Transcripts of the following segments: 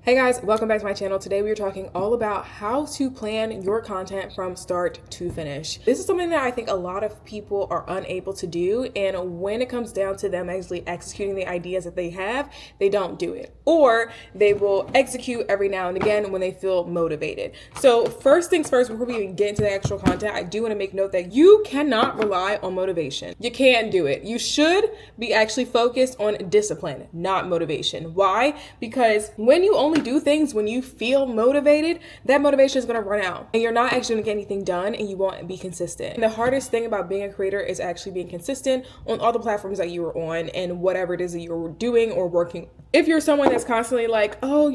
Hey guys, welcome back to my channel. Today we are talking all about how to plan your content from start to finish. This is something that I think a lot of people are unable to do, and when it comes down to them actually executing the ideas that they have, they don't do it. Or they will execute every now and again when they feel motivated. So first things first, before we even get into the actual content, I do want to make note that you cannot rely on motivation. You can't do it. You should be actually focused on discipline, not motivation. Why? Because when you only do things when you feel motivated, that motivation is going to run out and you're not actually going to get anything done and you won't be consistent. And the hardest thing about being a creator is actually being consistent on all the platforms that you are on and whatever it is that you're doing or working. If you're someone that's constantly like, oh,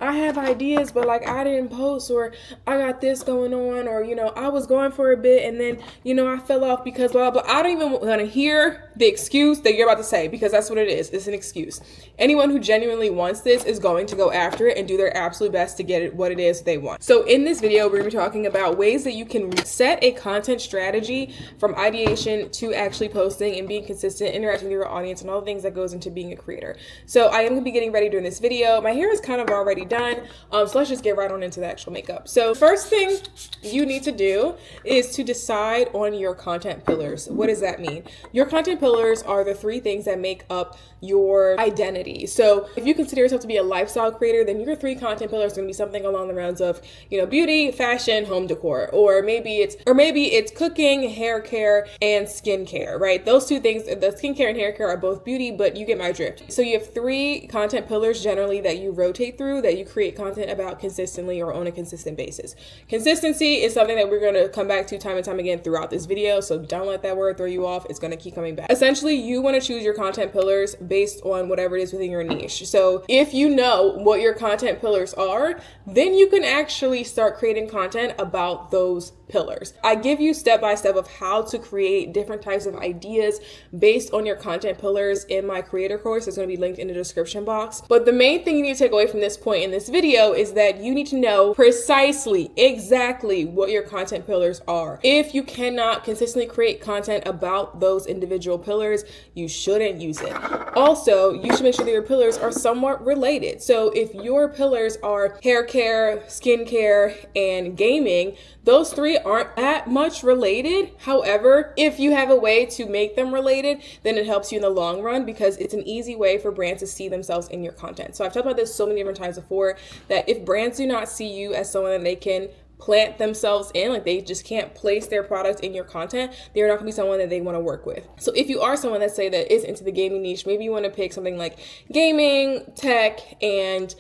I have ideas, but like I didn't post, or I got this going on, or, I was going for a bit and then, I fell off because blah, blah. I don't even want to hear the excuse that you're about to say, because that's what it is. It's an excuse. Anyone who genuinely wants this is going to go after it and do their absolute best to get it what it is they want. So in this video, we're going to be talking about ways that you can set a content strategy from ideation to actually posting and being consistent, interacting with your audience, and all the things that goes into being a creator. So I am going to be getting ready during this video. My hair is kind of already done, so let's just get right on into the actual makeup. So first thing you need to do is to decide on your content pillars. What does that mean? Your content pillars are the three things that make up your identity. So if you consider yourself to be a lifestyle creator, then your three content pillars are going to be something along the rounds of, beauty, fashion, home decor, or maybe it's cooking, hair care, and skincare, right? Those two things, the skincare and hair care are both beauty, but you get my drift. So you have three content pillars generally that you rotate through, that you create content about consistently or on a consistent basis. Consistency is something that we're going to come back to time and time again throughout this video, so don't let that word throw you off. It's going to keep coming back. Essentially, you want to choose your content pillars based on whatever it is within your niche. So if you know what your content pillars are, then you can actually start creating content about those pillars. I give you step by step of how to create different types of ideas based on your content pillars in my creator course. It's going to be linked in the description box. But the main thing you need to take away from this point in this video is that you need to know precisely, exactly what your content pillars are. If you cannot consistently create content about those individual pillars, you shouldn't use it. Also, you should make sure that your pillars are somewhat related. So if your pillars are hair care, skincare, and gaming, those three aren't that much related. However, if you have a way to make them related, then it helps you in the long run, because it's an easy way for brands to see themselves in your content. So I've talked about this so many different times before, that if brands do not see you as someone that they can plant themselves in, like they just can't place their product in your content, they're not gonna be someone that they want to work with. So if you are someone, let's say, that is into the gaming niche, maybe you want to pick something like gaming, tech, and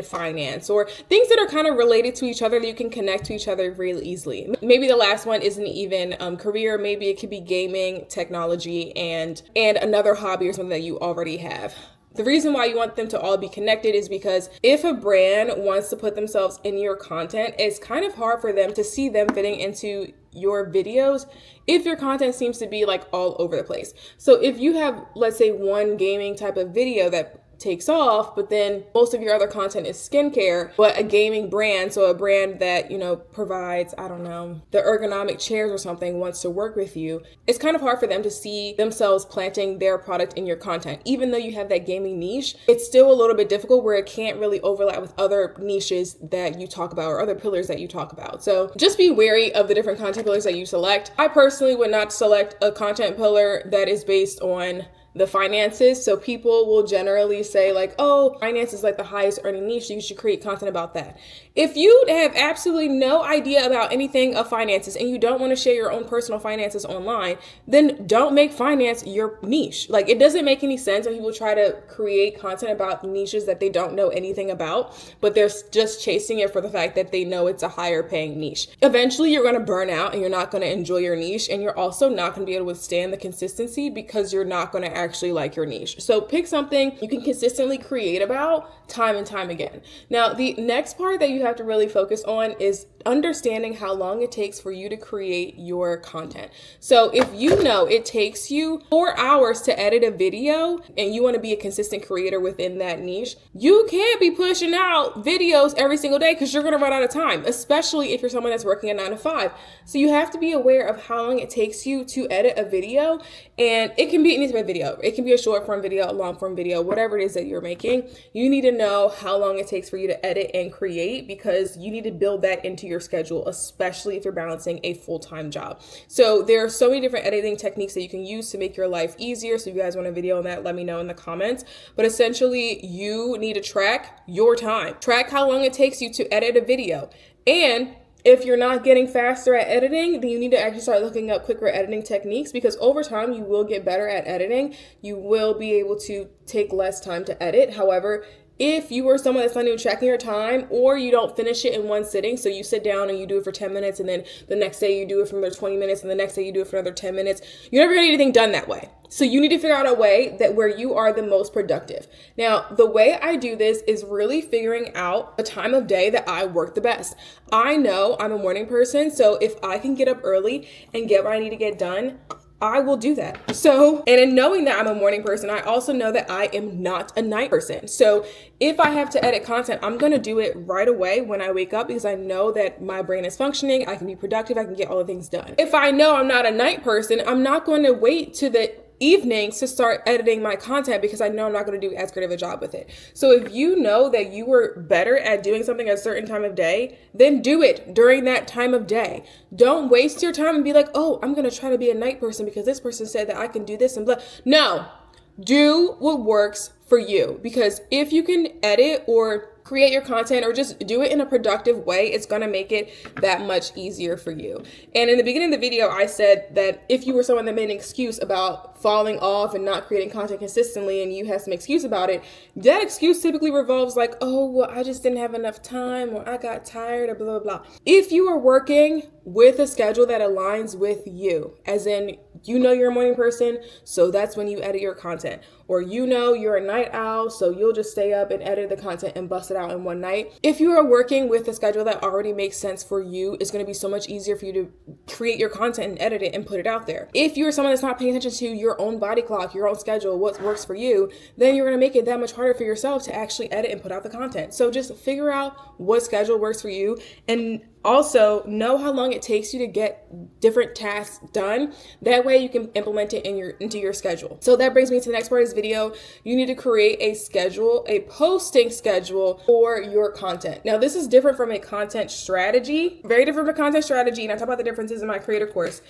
finance, or things that are kind of related to each other that you can connect to each other really easily. Maybe the last one isn't even career. Maybe it could be gaming, technology, and another hobby or something that you already have. The reason why you want them to all be connected is because if a brand wants to put themselves in your content, it's kind of hard for them to see them fitting into your videos if your content seems to be like all over the place. So if you have, let's say, one gaming type of video that takes off, but then most of your other content is skincare, but a gaming brand, so a brand that, provides, I don't know, the ergonomic chairs or something, wants to work with you, it's kind of hard for them to see themselves planting their product in your content. Even though you have that gaming niche, it's still a little bit difficult where it can't really overlap with other niches that you talk about or other pillars that you talk about. So just be wary of the different content pillars that you select. I personally would not select a content pillar that is based on the finances. So people will generally say like, oh, finance is like the highest earning niche, so you should create content about that. If you have absolutely no idea about anything of finances and you don't want to share your own personal finances online, then don't make finance your niche. Like, it doesn't make any sense when people try to create content about niches that they don't know anything about, but they're just chasing it for the fact that they know it's a higher paying niche. Eventually you're going to burn out and you're not going to enjoy your niche, and you're also not going to be able to withstand the consistency because you're not going to actually like your niche. So pick something you can consistently create about time and time again. Now, the next part that you have to really focus on is understanding how long it takes for you to create your content. So if you know it takes you 4 hours to edit a video and you want to be a consistent creator within that niche, you can't be pushing out videos every single day because you're going to run out of time, especially if you're someone that's working a 9 to 5. So you have to be aware of how long it takes you to edit a video, and it can be any type of video. video. It can be a short form video, a long form video, whatever it is that you're making. You need to know how long it takes for you to edit and create, because you need to build that into your schedule, especially if you're balancing a full-time job. So there are so many different editing techniques that you can use to make your life easier. So if you guys want a video on that, let me know in the comments. But essentially, you need to track your time. Track how long it takes you to edit a video. And if you're not getting faster at editing, then you need to actually start looking up quicker editing techniques, because over time you will get better at editing. You will be able to take less time to edit. However, if you are someone that's not even tracking your time, or you don't finish it in one sitting, so you sit down and you do it for 10 minutes, and then the next day you do it for another 20 minutes, and the next day you do it for another 10 minutes, you're never gonna get anything done that way. So you need to figure out a way that where you are the most productive. Now, the way I do this is really figuring out a time of day that I work the best. I know I'm a morning person, so if I can get up early and get what I need to get done, I will do that. So, and in knowing that I'm a morning person, I also know that I am not a night person. So if I have to edit content, I'm going to do it right away when I wake up, because I know that my brain is functioning. I can be productive. I can get all the things done. If I know I'm not a night person, I'm not going to wait to the evenings to start editing my content, because I know I'm not going to do as great of a job with it. So if you know that you were better at doing something at a certain time of day, then do it during that time of day. Don't waste your time and be like, oh, I'm going to try to be a night person because this person said that I can do this and blah. No, do what works for you, because if you can edit or create your content or just do it in a productive way, it's going to make it that much easier for you. And in the beginning of the video, I said that if you were someone that made an excuse about falling off and not creating content consistently, and you have some excuse about it, that excuse typically revolves like, oh, well, I just didn't have enough time, or I got tired, or blah, blah, blah. If you are working with a schedule that aligns with you, as in, you know you're a morning person, so that's when you edit your content. Or you know you're a night owl, so you'll just stay up and edit the content and bust it out in one night. If you are working with a schedule that already makes sense for you, it's going to be so much easier for you to create your content and edit it and put it out there. If you're someone that's not paying attention to your own body clock, your own schedule, what works for you, then you're going to make it that much harder for yourself to actually edit and put out the content. So just figure out what schedule works for you, and also know how long it takes you to get different tasks done. That way you can implement it into your schedule. So that brings me to the next part of this video. You need to create a schedule, a posting schedule for your content. Now, this is different from a content strategy, very different from a content strategy. And I talk about the differences in my creator course.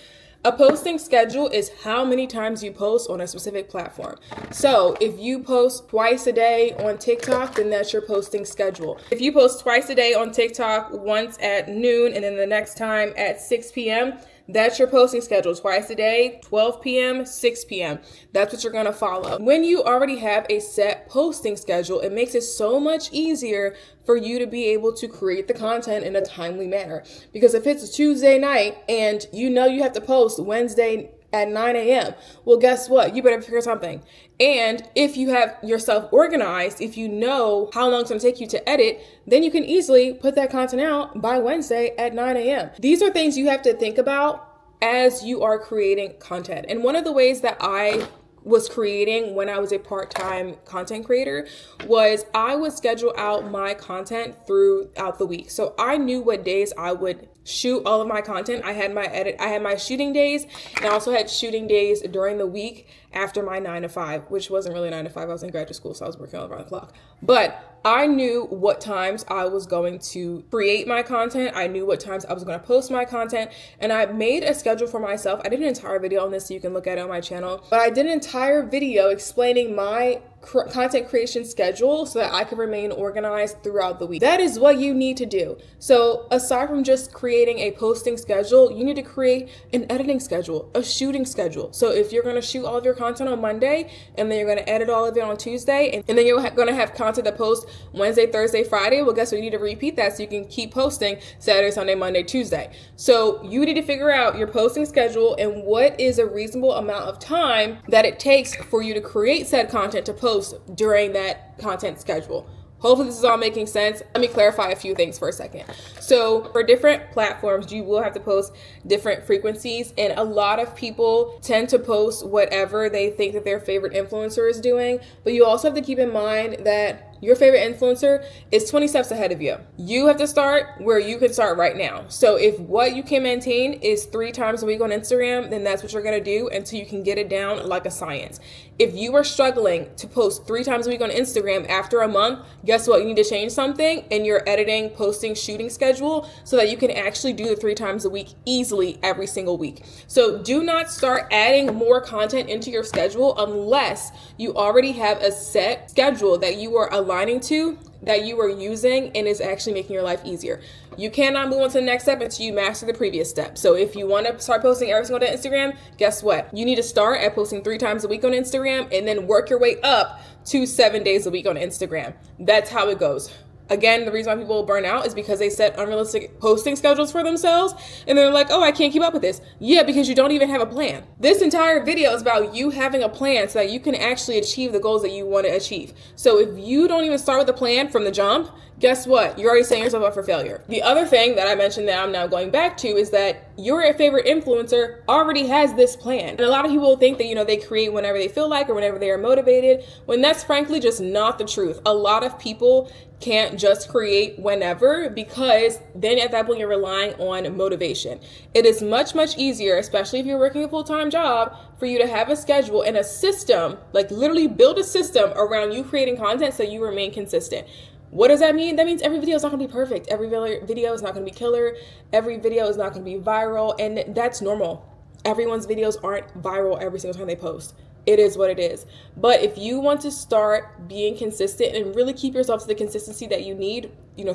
A posting schedule is how many times you post on a specific platform. So if you post twice a day on TikTok, then that's your posting schedule. If you post twice a day on TikTok, once at noon and then the next time at 6 p.m., that's your posting schedule. Twice a day, 12 p.m., 6 p.m. That's what you're going to follow. When you already have a set posting schedule, it makes it so much easier for you to be able to create the content in a timely manner. Because if it's a Tuesday night and you know you have to post Wednesday at 9 a.m., well, guess what? You better figure something. And if you have yourself organized, if you know how long it's going to take you to edit, then you can easily put that content out by Wednesday at 9 a.m. These are things you have to think about as you are creating content. And one of the ways that I was creating when I was a part-time content creator was I would schedule out my content throughout the week. So I knew what days I would shoot all of my content. I had my shooting days, and I also had shooting days during the week after my 9 to 5, which wasn't really 9 to 5. I was in graduate school, so I was working all around the clock. But I knew what times I was going to create my content. I knew what times I was going to post my content, and I made a schedule for myself. I did an entire video on this, so you can look at it on my channel, but I did an entire video explaining my content creation schedule so that I could remain organized throughout the week. That is what you need to do. So aside from just creating a posting schedule, you need to create an editing schedule, a shooting schedule. So if you're going to shoot all of your content on Monday, and then you're going to edit all of it on Tuesday, and then you're going to have content that posts Wednesday, Thursday, Friday, well, guess what? You need to repeat that so you can keep posting Saturday, Sunday, Monday, Tuesday. So you need to figure out your posting schedule and what is a reasonable amount of time that it takes for you to create said content to post during that content schedule. Hopefully this is all making sense. Let me clarify a few things for a second. So for different platforms, you will have to post different frequencies, and a lot of people tend to post whatever they think that their favorite influencer is doing. But you also have to keep in mind that your favorite influencer is 20 steps ahead of you. You have to start where you can start right now. So if what you can maintain is 3 times a week on Instagram, then that's what you're going to do until you can get it down like a science. If you are struggling to post 3 times a week on Instagram after a month, guess what? You need to change something in your editing, posting, shooting schedule so that you can actually do the 3 times a week easily every single week. So do not start adding more content into your schedule unless you already have a set schedule that you are aligning to, that you are using, and is actually making your life easier. You cannot move on to the next step until you master the previous step. So if you want to start posting every single day on Instagram, guess what? You need to start at posting 3 times a week on Instagram and then work your way up to 7 days a week on Instagram. That's how it goes. Again, the reason why people burn out is because they set unrealistic posting schedules for themselves and they're like, oh, I can't keep up with this. Yeah, because you don't even have a plan. This entire video is about you having a plan so that you can actually achieve the goals that you want to achieve. So if you don't even start with a plan from the jump, guess what? You're already setting yourself up for failure. The other thing that I mentioned that I'm now going back to is that your favorite influencer already has this plan. And a lot of people think that, they create whenever they feel like or whenever they are motivated, when that's frankly just not the truth. A lot of people can't just create whenever, because then at that point you're relying on motivation. It is much, much easier, especially if you're working a full-time job, for you to have a schedule and a system, like literally build a system around you creating content so you remain consistent. What does that mean? That means every video is not going to be perfect. Every video is not going to be killer. Every video is not going to be viral, and that's normal. Everyone's videos aren't viral every single time they post. It is what it is. But if you want to start being consistent and really keep yourself to the consistency that you need,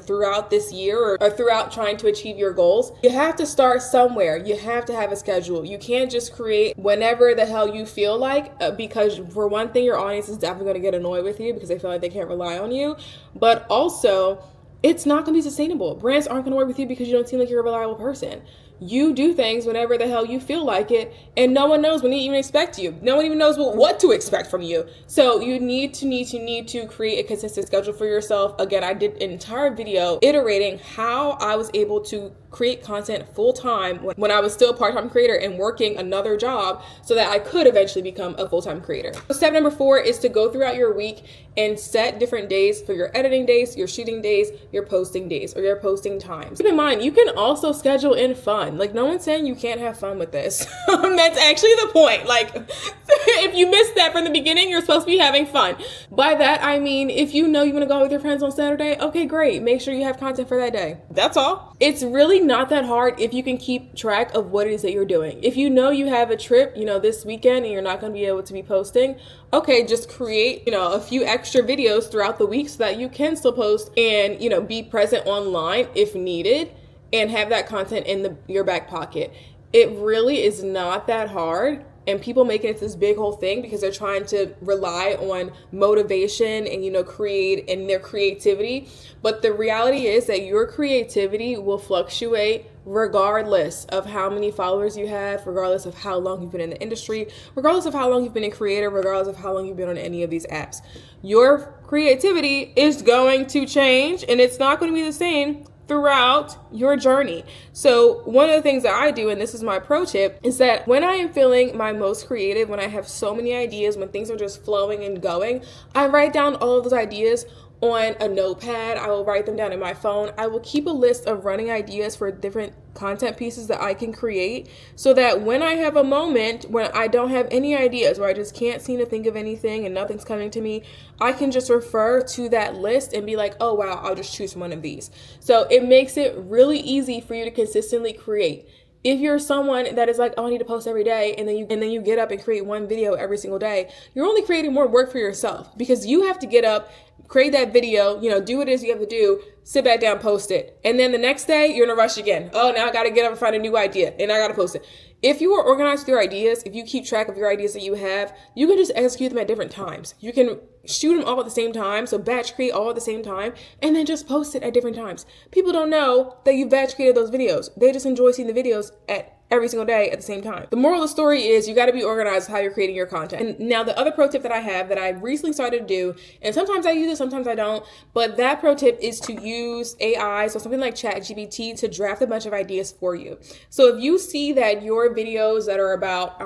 throughout this year or throughout trying to achieve your goals, you have to start somewhere. You have to have a schedule. You can't just create whenever the hell you feel like, because for one thing, your audience is definitely going to get annoyed with you because they feel like they can't rely on you. But also, it's not going to be sustainable. Brands aren't going to work with you because you don't seem like you're a reliable person. You do things whenever the hell you feel like it, and no one knows when they even expect you. No one even knows what to expect from you. So you need to create a consistent schedule for yourself. Again, I did an entire video iterating how I was able to create content full-time when I was still a part-time creator and working another job so that I could eventually become a full-time creator. So step number 4 is to go throughout your week and set different days for your editing days, your shooting days, your posting days, or your posting times. Keep in mind, you can also schedule in fun. Like, no one's saying you can't have fun with this. That's actually the point. Like, if you missed that from the beginning, you're supposed to be having fun. By that, I mean, if you know you want to go out with your friends on Saturday, okay, great. Make sure you have content for that day. That's all. It's really not that hard if you can keep track of what it is that you're doing. If you know you have a trip, this weekend and you're not going to be able to be posting, okay, just create, a few extra videos throughout the week so that you can still post and, be present online if needed and have that content in your back pocket. It really is not that hard. And people make it this big whole thing because they're trying to rely on motivation and, create in their creativity. But the reality is that your creativity will fluctuate regardless of how many followers you have, regardless of how long you've been in the industry, regardless of how long you've been a creator, regardless of how long you've been on any of these apps. Your creativity is going to change, and it's not going to be the same throughout your journey. So one of the things that I do, and this is my pro tip, is that when I am feeling my most creative, when I have so many ideas, when things are just flowing and going, I write down all of those ideas on a notepad. I will write them down in my phone. I will keep a list of running ideas for different content pieces that I can create so that when I have a moment when I don't have any ideas, where I just can't seem to think of anything and nothing's coming to me, I can just refer to that list and be like, oh wow, I'll just choose from one of these. So it makes it really easy for you to consistently create. If you're someone that is like, oh, I need to post every day, and then you get up and create one video every single day, you're only creating more work for yourself because you have to get up, create that video, do what it is you have to do, sit back down, post it. And then the next day, you're in a rush again. Oh, now I got to get up and find a new idea, and I got to post it. If you are organized with your ideas, if you keep track of your ideas that you have, you can just execute them at different times. You can shoot them all at the same time, so batch create all at the same time, and then just post it at different times. People don't know that you batch created those videos. They just enjoy seeing the videos at every single day at the same time. The moral of the story is you got to be organized with how you're creating your content. And now the other pro tip that I have that I recently started to do, and sometimes I use it, sometimes I don't, but that pro tip is to use AI, so something like ChatGPT, to draft a bunch of ideas for you. So if you see that your videos that are about,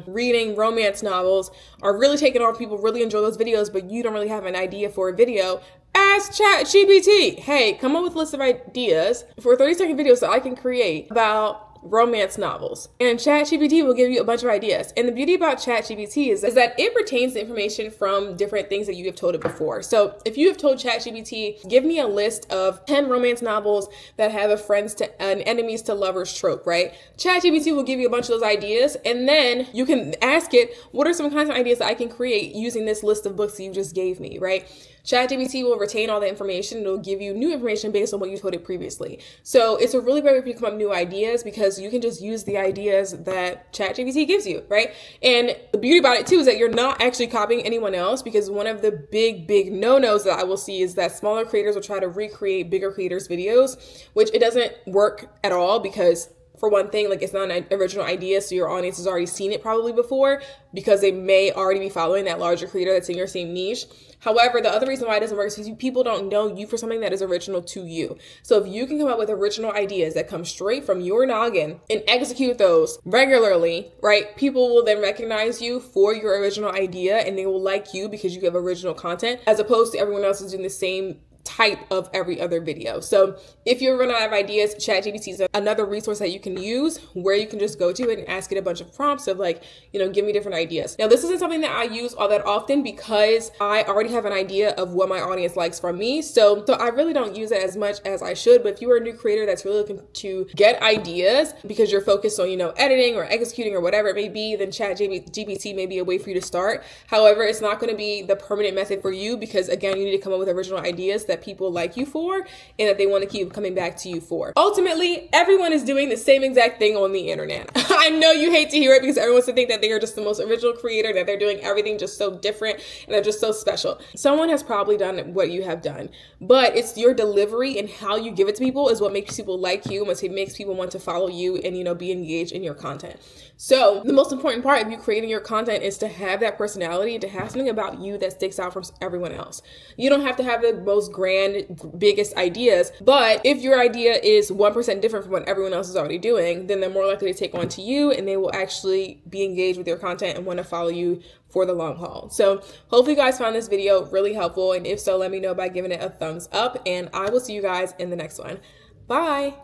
reading romance novels are really taking off, people really enjoy those videos, but you don't really have an idea for a video, ask ChatGPT, hey, come up with a list of ideas for 30-second videos that I can create about romance novels, and ChatGPT will give you a bunch of ideas. And the beauty about ChatGPT is that it retains the information from different things that you have told it before. So if you have told ChatGPT, give me a list of 10 romance novels that have a friends to an enemies to lovers trope, right? ChatGPT will give you a bunch of those ideas, and then you can ask it, what are some kinds of ideas that I can create using this list of books that you just gave me, right? ChatGPT will retain all the information. It'll give you new information based on what you told it previously. So it's a really great way for you to come up with new ideas, because you can just use the ideas that ChatGPT gives you, right? And the beauty about it too is that you're not actually copying anyone else, because one of the big no-nos that I will see is that smaller creators will try to recreate bigger creators' videos, which it doesn't work at all, because for one thing, like, it's not an original idea, so your audience has already seen it probably before, because they may already be following that larger creator that's in your same niche. However, the other reason why it doesn't work is because people don't know you for something that is original to you. So if you can come up with original ideas that come straight from your noggin and execute those regularly, right, people will then recognize you for your original idea, and they will like you because you have original content, as opposed to everyone else is doing the same type of every other video. So if you're running out of ideas, ChatGPT is another resource that you can use, where you can just go to it and ask it a bunch of prompts of, like, give me different ideas. Now, this isn't something that I use all that often, because I already have an idea of what my audience likes from me. So I really don't use it as much as I should. But if you are a new creator that's really looking to get ideas because you're focused on, editing or executing or whatever it may be, then ChatGPT may be a way for you to start. However, it's not going to be the permanent method for you, because again, you need to come up with original ideas that people like you for, and that they want to keep coming back to you for. Ultimately, everyone is doing the same exact thing on the internet. I know you hate to hear it, because everyone wants to think that they are just the most original creator, that they're doing everything just so different and they're just so special. Someone has probably done what you have done, but it's your delivery and how you give it to people is what makes people like you, and what makes people want to follow you and, be engaged in your content. So the most important part of you creating your content is to have that personality, to have something about you that sticks out from everyone else. You don't have to have the most grand, biggest ideas, but if your idea is 1% different from what everyone else is already doing, then they're more likely to take on to you, and they will actually be engaged with your content and want to follow you for the long haul. So hopefully you guys found this video really helpful, and if so, let me know by giving it a thumbs up, and I will see you guys in the next one. Bye.